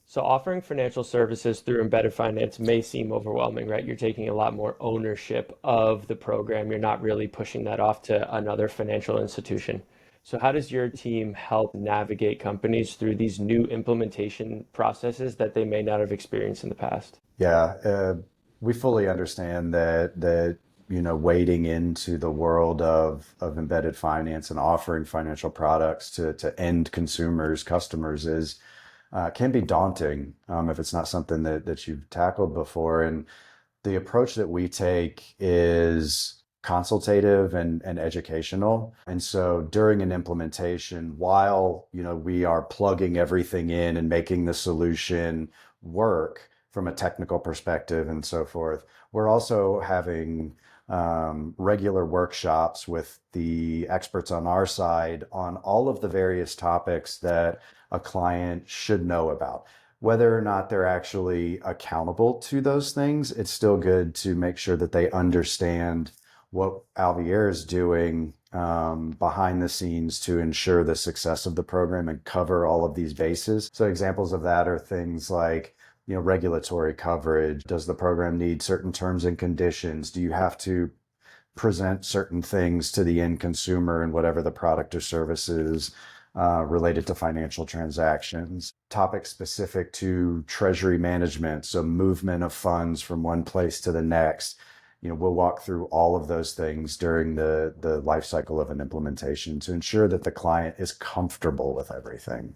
So offering financial services through embedded finance may seem overwhelming, right? You're taking a lot more ownership of the program. You're not really pushing that off to another financial institution. So how does your team help navigate companies through these new implementation processes that they may not have experienced in the past? Yeah, we fully understand that wading into the world of embedded finance and offering financial products to end consumers, customers is can be daunting if it's not something that you've tackled before. And the approach that we take is consultative and educational. And so during an implementation, while we are plugging everything in and making the solution work from a technical perspective and so forth, we're also having regular workshops with the experts on our side on all of the various topics that a client should know about. Whether or not they're actually accountable to those things, it's still good to make sure that they understand what Alviere is doing behind the scenes to ensure the success of the program and cover all of these bases. So examples of that are things like, regulatory coverage. Does the program need certain terms and conditions? Do you have to present certain things to the end consumer and whatever the product or service is related to financial transactions? Topics specific to treasury management, so movement of funds from one place to the next. We'll walk through all of those things during the life cycle of an implementation to ensure that the client is comfortable with everything.